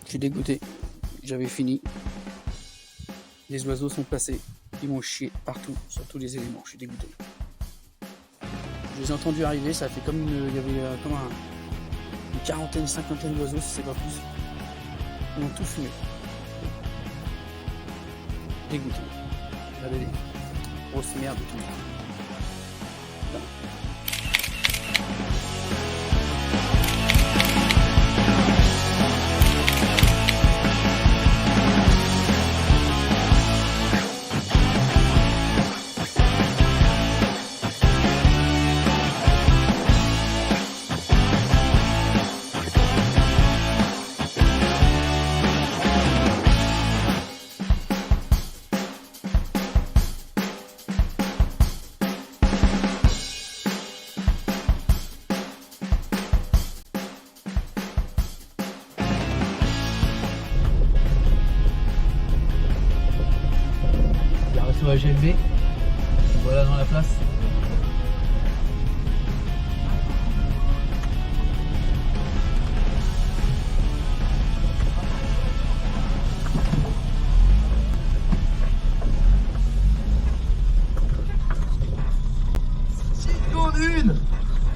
Je suis dégoûté. J'avais fini. Les oiseaux sont passés. Ils m'ont chié partout, sur tous les éléments. Je suis dégoûté. Je les ai entendus arriver. Ça a fait comme il y avait comme une quarantaine, cinquantaine d'oiseaux, si c'est pas plus. Ils ont tout fumé. Dégoûté. Regardez les grosses merdes et tout. Sur GLB, voilà dans la place.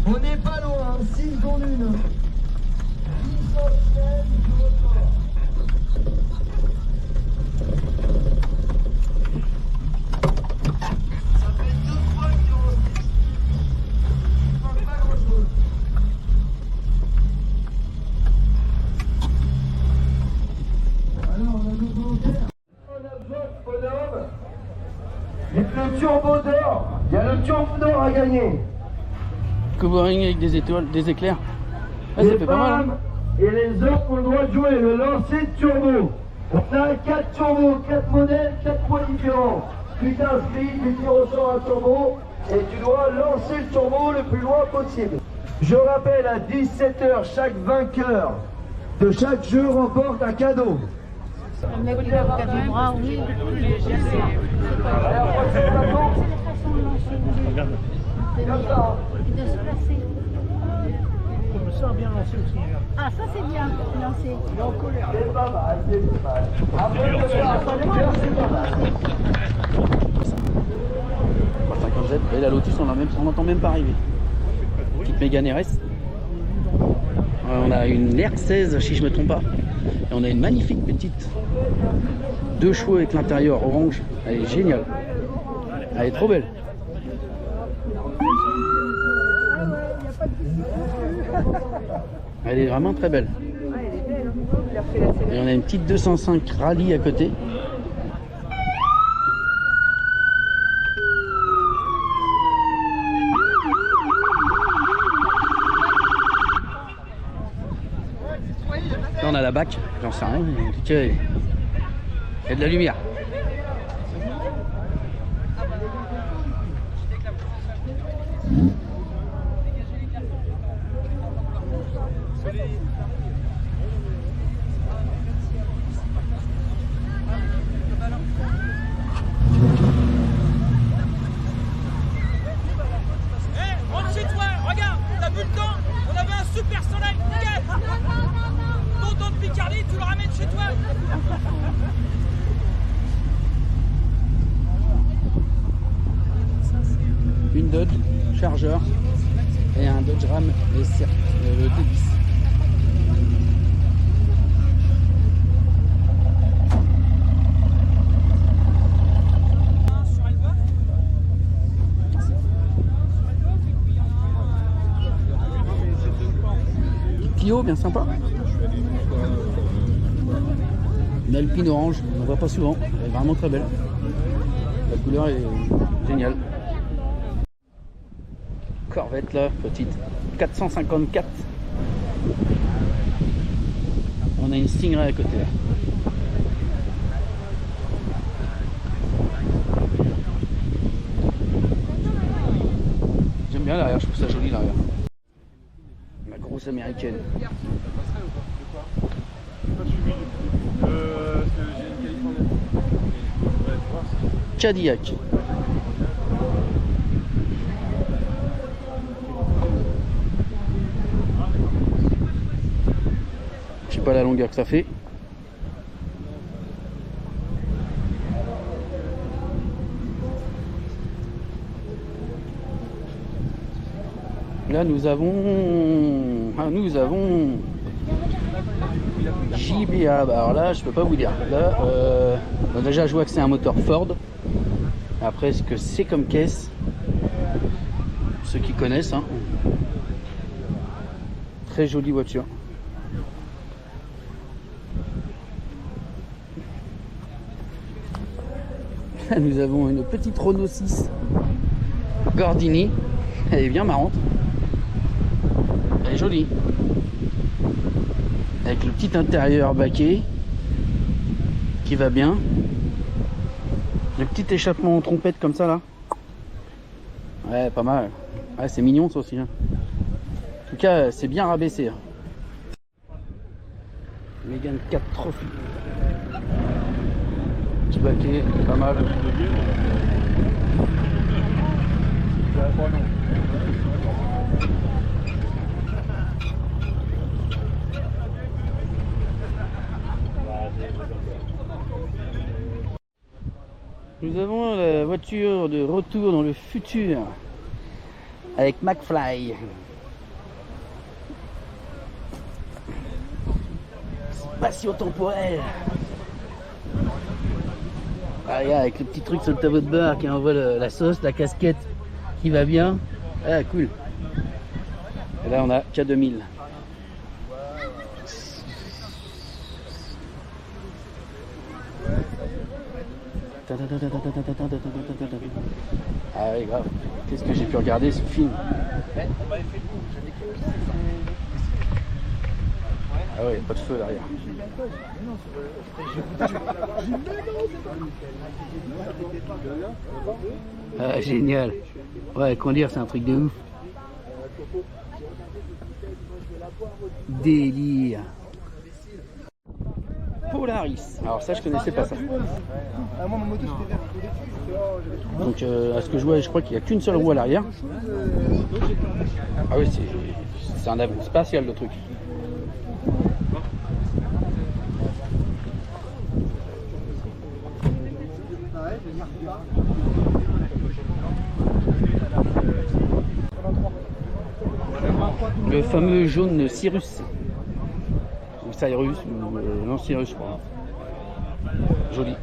On n'est pas loin, 6 secondes 1. Le turbo d'or, il y a le turbo d'or à gagner. Covering avec des étoiles, des éclairs. Ah, ça fait pas mal. Hein. Et les hommes ont le droit de jouer le lancer de turbo. On a 4 turbos, 4 modèles, 4 points différents. Tu t'inscris, tu tires au sort un turbo et tu dois lancer le turbo le plus loin possible. Je rappelle, à 17h, chaque vainqueur de chaque jeu remporte un cadeau. Le mec qui a du bras, oui. De se placer. Je me sens bien lancé aussi. Ah, ça c'est bien, lancé. Il est en colère. C'est pas mal, c'est pas mal. Après, de faire un vainqueur, c'est pas mal. 50Z. Et la Lotus, on n'entend même pas arriver. Petite Mégane RS. On a une R16, si je me trompe pas. Et on a une magnifique petite 2 chevaux avec l'intérieur orange. Elle est géniale. Elle est trop belle. Elle est vraiment très belle. Et on a une petite 205 Rallye à côté. Là on a la BAC, j'en sais rien, il y a de la lumière. Rentre chez toi, regarde, t'as vu le temps? On avait un super soleil, nickel. Tonton de Picardie, tu le ramènes chez toi. Une Dodge Charger et un Dodge Ram SR, le T10. Clio, bien sympa. Une Alpine orange, on ne voit pas souvent, elle est vraiment très belle. La couleur est géniale. Corvette là, petite 454. On a une Stingray à côté là. J'aime bien l'arrière, je trouve ça joli l'arrière. La grosse américaine. Cadillac. Je sais pas la longueur que ça fait. Là nous avons JBA. Bah, alors là je peux pas vous dire. Là bah déjà je vois que c'est un moteur Ford. Après ce que c'est comme caisse, ceux qui connaissent, hein. Très jolie voiture. Là, nous avons une petite Renault 6 Gordini. Elle est bien marrante. Elle est jolie. Avec le petit intérieur baquet qui va bien. Le petit échappement en trompette comme ça là. Ouais, pas mal. Ouais, c'est mignon ça aussi. Hein. En tout cas, c'est bien rabaissé. Hein. Mégane 4 Trophy. Petit baquet, pas mal. Nous avons la voiture de retour dans le futur avec McFly. Spatio-temporel. Ah, regarde, avec le petit truc sur le tableau de bord qui envoie la sauce, la casquette qui va bien. Ah, cool. Et là, on a K2000. Ah oui, grave. Qu'est-ce que j'ai pu regarder ce film? Ah ouais, pas de feu derrière. Ah, génial. Ouais, conduire, c'est un truc de ouf. Délire. Polaris. Alors ça, je connaissais pas ça. Donc à ce que je vois, je crois qu'il n'y a qu'une seule roue à l'arrière. Ah oui, c'est un avion spatial le truc. Le fameux jaune Cirrus. Ou Cyrus, ou non Cirrus je crois. Joli.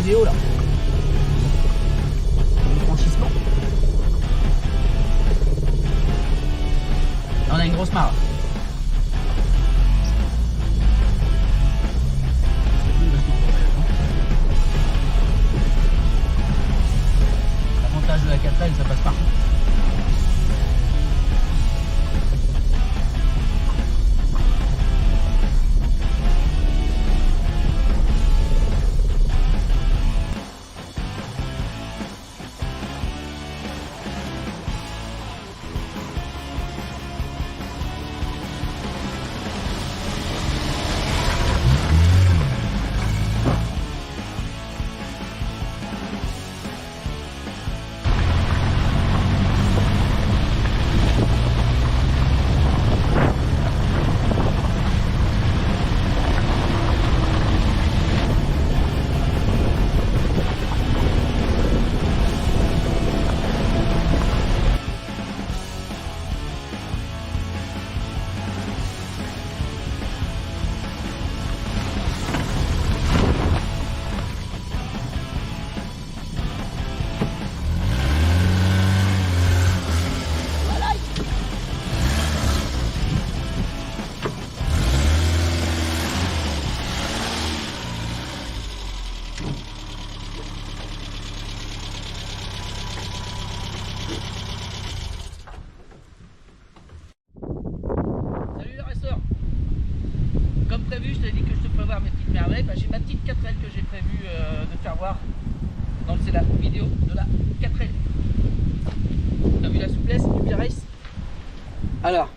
rodéo là. Le franchissement. Là, on a une grosse mare. L'avantage de la 4L, ça passe partout. Comme prévu, je t'avais dit que je te ferais voir mes petites merveilles. J'ai ma petite 4L que j'ai prévu de faire voir. Donc c'est la vidéo de la 4L. T'as vu la souplesse du P-Race? Alors,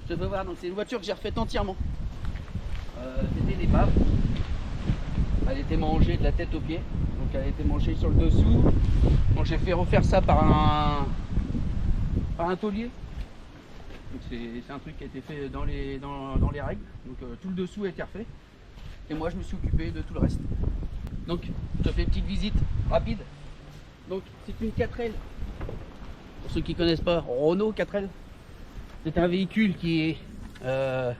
je te fais voir. Donc c'est une voiture que j'ai refaite entièrement. C'était l'épave. Elle était mangée de la tête aux pieds. Donc elle était mangée sur le dessous. Donc j'ai fait refaire ça par un taulier. C'est un truc qui a été fait dans les règles, donc tout le dessous a été refait et moi je me suis occupé de tout le reste. Donc je te fais une petite visite rapide. Donc c'est une 4L, pour ceux qui ne connaissent pas, Renault 4L. C'est un véhicule qui est 4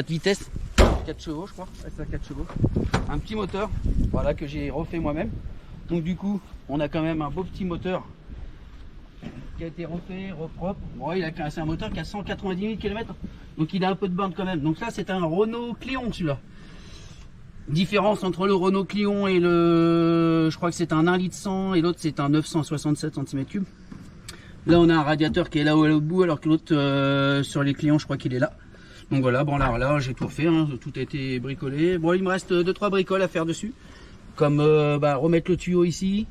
vitesses, 4 chevaux je crois, c'est 4 chevaux, un petit moteur, voilà, que j'ai refait moi-même. Donc du coup on a quand même un beau petit moteur qui a été refait, repropre. Bon, c'est un moteur qui a 190 000 km, donc il a un peu de borne quand même. Donc ça c'est un Renault Clion celui-là. Différence entre le Renault Clion et le, je crois que c'est un 1 litre 100 et l'autre c'est un 967 cm3. Là on a un radiateur qui est là au bout, alors que l'autre sur les Clions je crois qu'il est là. Donc voilà, bon là j'ai tout refait, hein, tout a été bricolé. Bon, il me reste 2-3 bricoles à faire dessus, comme remettre le tuyau ici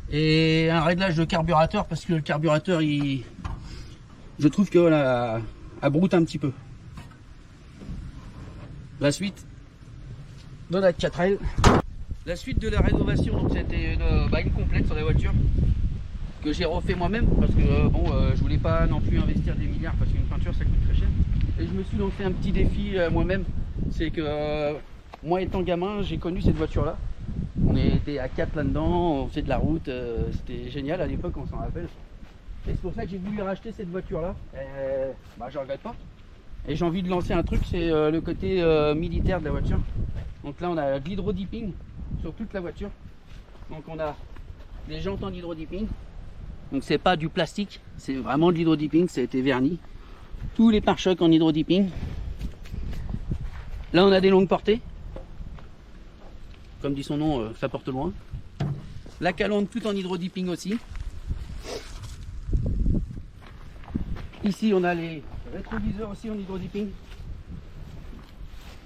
et un réglage de carburateur, parce que le carburateur je trouve que voilà, a broute un petit peu. La suite de la 4L, la suite de la rénovation, donc c'était une complète sur la voiture que j'ai refait moi-même, parce que je voulais pas non plus investir des milliards, parce qu'une peinture ça coûte très cher. Et je me suis lancé un petit défi moi-même, c'est que moi étant gamin j'ai connu cette voiture là. On était à 4 là-dedans, on faisait de la route, c'était génial à l'époque, on s'en rappelle. Et c'est pour ça que j'ai voulu racheter cette voiture-là. Je regrette pas. Et j'ai envie de lancer un truc, c'est le côté militaire de la voiture. Donc là, on a de l'hydro-dipping sur toute la voiture. Donc on a des jantes en hydro-dipping. Donc c'est pas du plastique, c'est vraiment de l'hydro-dipping, ça a été verni. Tous les pare-chocs en hydro-dipping. Là, on a des longues portées. Comme dit son nom, ça porte loin. La calandre tout en hydro-dipping aussi. Ici on a les rétroviseurs aussi en hydro-dipping.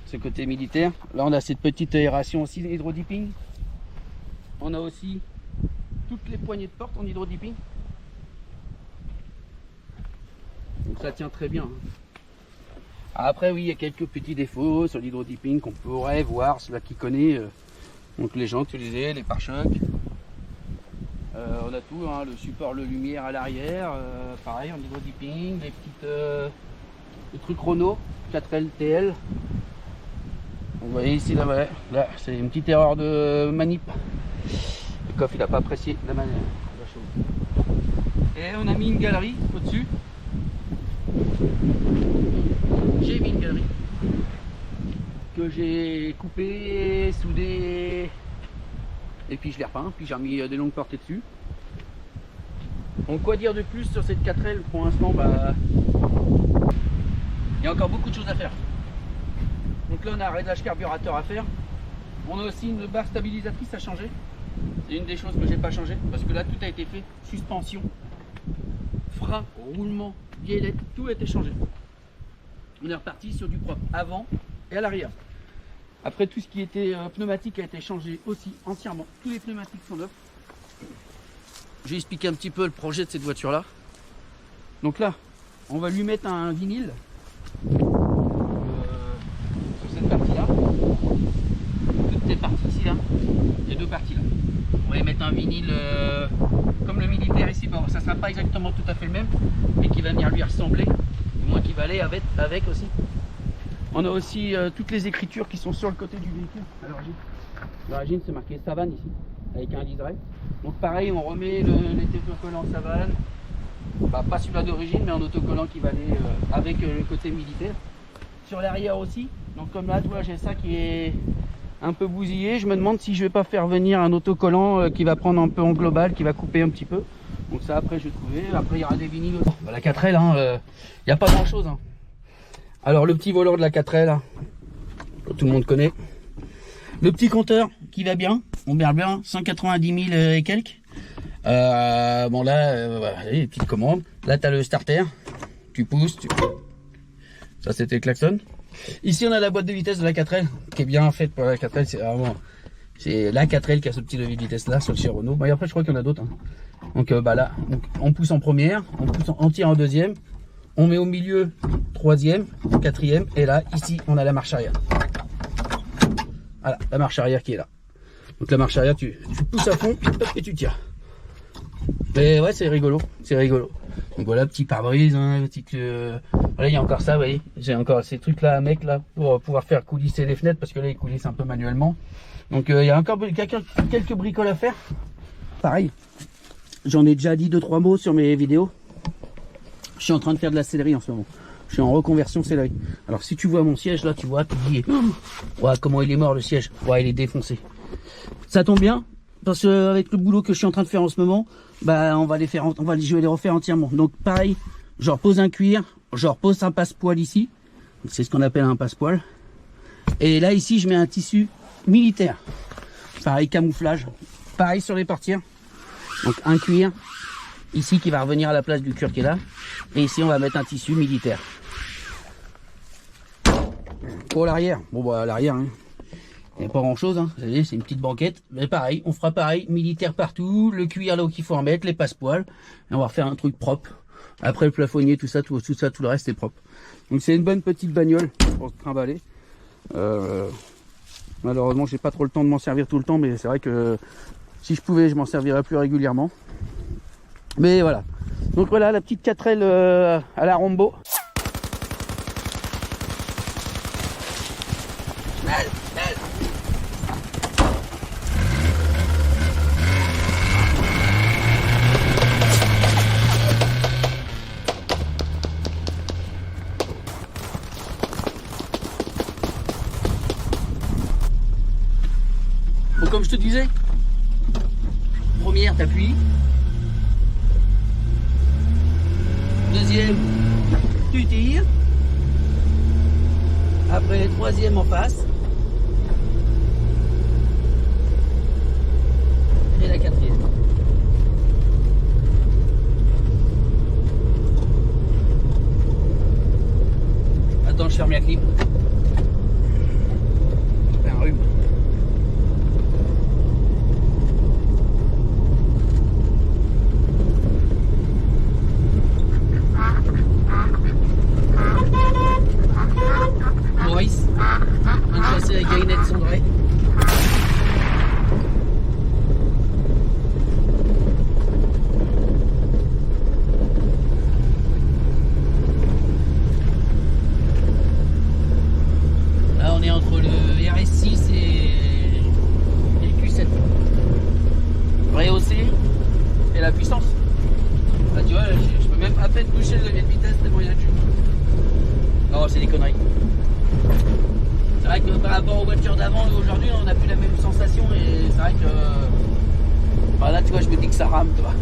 Ce côté militaire. Là on a cette petite aération aussi hydro-dipping. On a aussi toutes les poignées de porte en hydro-dipping. Donc ça tient très bien. Après oui, il y a quelques petits défauts sur l'hydro-dipping qu'on pourrait voir, celui qui connaît. Donc les jantes utilisées, les pare-chocs, on a tout, hein, le support, le lumière à l'arrière, pareil en hydro-dipping, les petites les trucs Renault 4L TL. Vous voyez ici là c'est une petite erreur de manip. Le coffre il n'a pas apprécié la manière. Et on a mis une galerie au-dessus. J'ai mis une galerie que j'ai coupé, soudé, et puis je l'ai repeint, puis j'ai remis des longues portées dessus. Donc quoi dire de plus sur cette 4L? Pour l'instant, bah, il y a encore beaucoup de choses à faire. Donc là on a un réglage carburateur à faire. On a aussi une barre stabilisatrice à changer. C'est une des choses que j'ai pas changé parce que là tout a été fait. Suspension, frein, roulement, guélette, tout a été changé. On est reparti sur du propre avant et à l'arrière. Après tout ce qui était pneumatique a été changé aussi entièrement. Tous les pneumatiques sont neufs. Je vais expliquer un petit peu le projet de cette voiture là. Donc là, on va lui mettre un vinyle sur cette partie là. Toutes ces parties ici là. Les deux parties là. On va y mettre un vinyle comme le militaire ici. Bon, ça sera pas exactement tout à fait le même, mais qui va venir lui ressembler. Du moins qui va aller avec aussi. On a aussi toutes les écritures qui sont sur le côté du véhicule à l'origine. À l'origine c'est marqué Savane ici, avec un liseré. Donc pareil, on remet les autocollants Savane. Bah, pas celui-là d'origine, mais un autocollant qui va aller avec le côté militaire. Sur l'arrière aussi, donc comme là tu vois j'ai ça qui est un peu bousillé. Je me demande si je vais pas faire venir un autocollant qui va prendre un peu en global, qui va couper un petit peu. Donc ça après je vais trouver. Après il y aura des vinyles aussi. Bah, la 4L, il n'y a pas grand chose. Hein. Alors le petit volant de la 4L, hein, que tout le monde connaît. Le petit compteur qui va bien, on perd bien 190 000 et quelques. Bon là, voilà, les petites commandes. Là tu as le starter, tu pousses, ça c'était le klaxon. Ici on a la boîte de vitesse de la 4L qui est bien faite pour la 4L. C'est vraiment, c'est la 4L qui a ce petit levier de vitesse là sur le chez Renault. Bah, et après je crois qu'il y en a d'autres. Hein. Donc bah là, donc, on pousse en première, on tire en deuxième, on met au milieu troisième, quatrième, et là ici on a la marche arrière. Voilà, la marche arrière qui est là. Donc la marche arrière, tu pousses à fond et tu tires. Mais ouais, c'est rigolo, c'est rigolo. Donc voilà, petit pare-brise, hein, voilà, il y a encore ça, vous voyez. J'ai encore ces trucs là à mec là pour pouvoir faire coulisser les fenêtres parce que là ils coulissent un peu manuellement. Donc il y a encore quelques bricoles à faire. Pareil, j'en ai déjà dit 2-3 mots sur mes vidéos. Je suis en train de faire de la sellerie en ce moment. Je suis en reconversion sellerie. Alors si tu vois mon siège là, tu vois, tu dis, ouais, comment il est mort le siège. Ouais, il est défoncé. Ça tombe bien parce que avec le boulot que je suis en train de faire en ce moment, bah je vais les refaire entièrement. Donc pareil, je repose un cuir, je repose un passe-poil ici. C'est ce qu'on appelle un passe-poil. Et là ici, je mets un tissu militaire. Pareil, camouflage. Pareil sur les portières. Donc un cuir ici qui va revenir à la place du cuir qui est là. Et ici, on va mettre un tissu militaire. Pour l'arrière, bon bah à l'arrière, hein. Il n'y a pas grand chose, hein. Vous voyez, c'est une petite banquette. Mais pareil, on fera pareil, militaire partout, le cuir là où il faut en mettre, les passepoils. Et on va refaire un truc propre. Après le plafonnier, tout ça, tout le reste est propre. Donc c'est une bonne petite bagnole pour se trimballer. Malheureusement, j'ai pas trop le temps de m'en servir tout le temps, mais c'est vrai que si je pouvais, je m'en servirais plus régulièrement. Mais voilà. Donc voilà la petite 4L à la Rambo. Bon, comme je te disais, première t'appuies, deuxième tu tires, après troisième en face et la quatrième. Attends, je ferme la clim. Un rhume. Maurice, un chassé avec Gainette Cendré. Là on est entre le RS6 et le Q7. Rehaussé et la puissance. Là tu vois, je peux même à peine toucher le levier de vitesse tellement il y a de jus. Non, c'est des conneries. C'est vrai que par rapport aux voitures d'avant et aujourd'hui, on n'a plus la même sensation et c'est vrai que bah là tu vois, je me dis que ça rame, tu vois.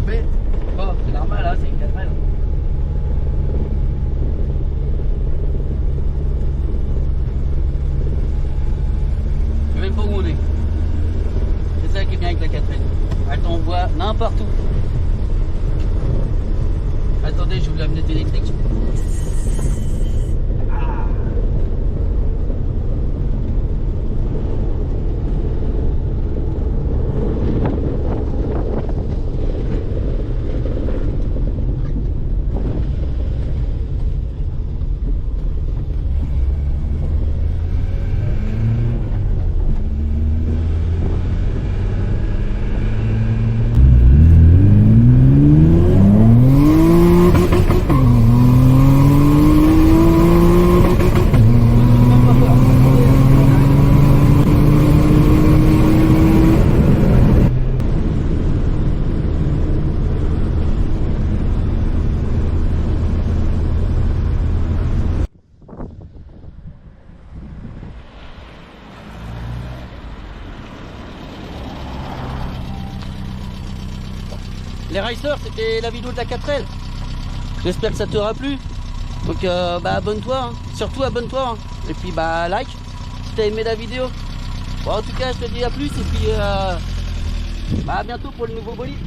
Mais bon, c'est normal, hein, c'est une 4L. Je sais même pas où on est. C'est ça qui est bien avec la 4L. Elle t'envoie n'importe où. Attendez, je vous la manette électrique. Les racers, c'était la vidéo de la 4L. J'espère que ça t'aura plu. Donc bah abonne-toi, hein. Surtout abonne-toi. Hein. Et puis bah like si t'as aimé la vidéo. Bon, en tout cas je te dis à plus et puis bah à bientôt pour le nouveau bolide.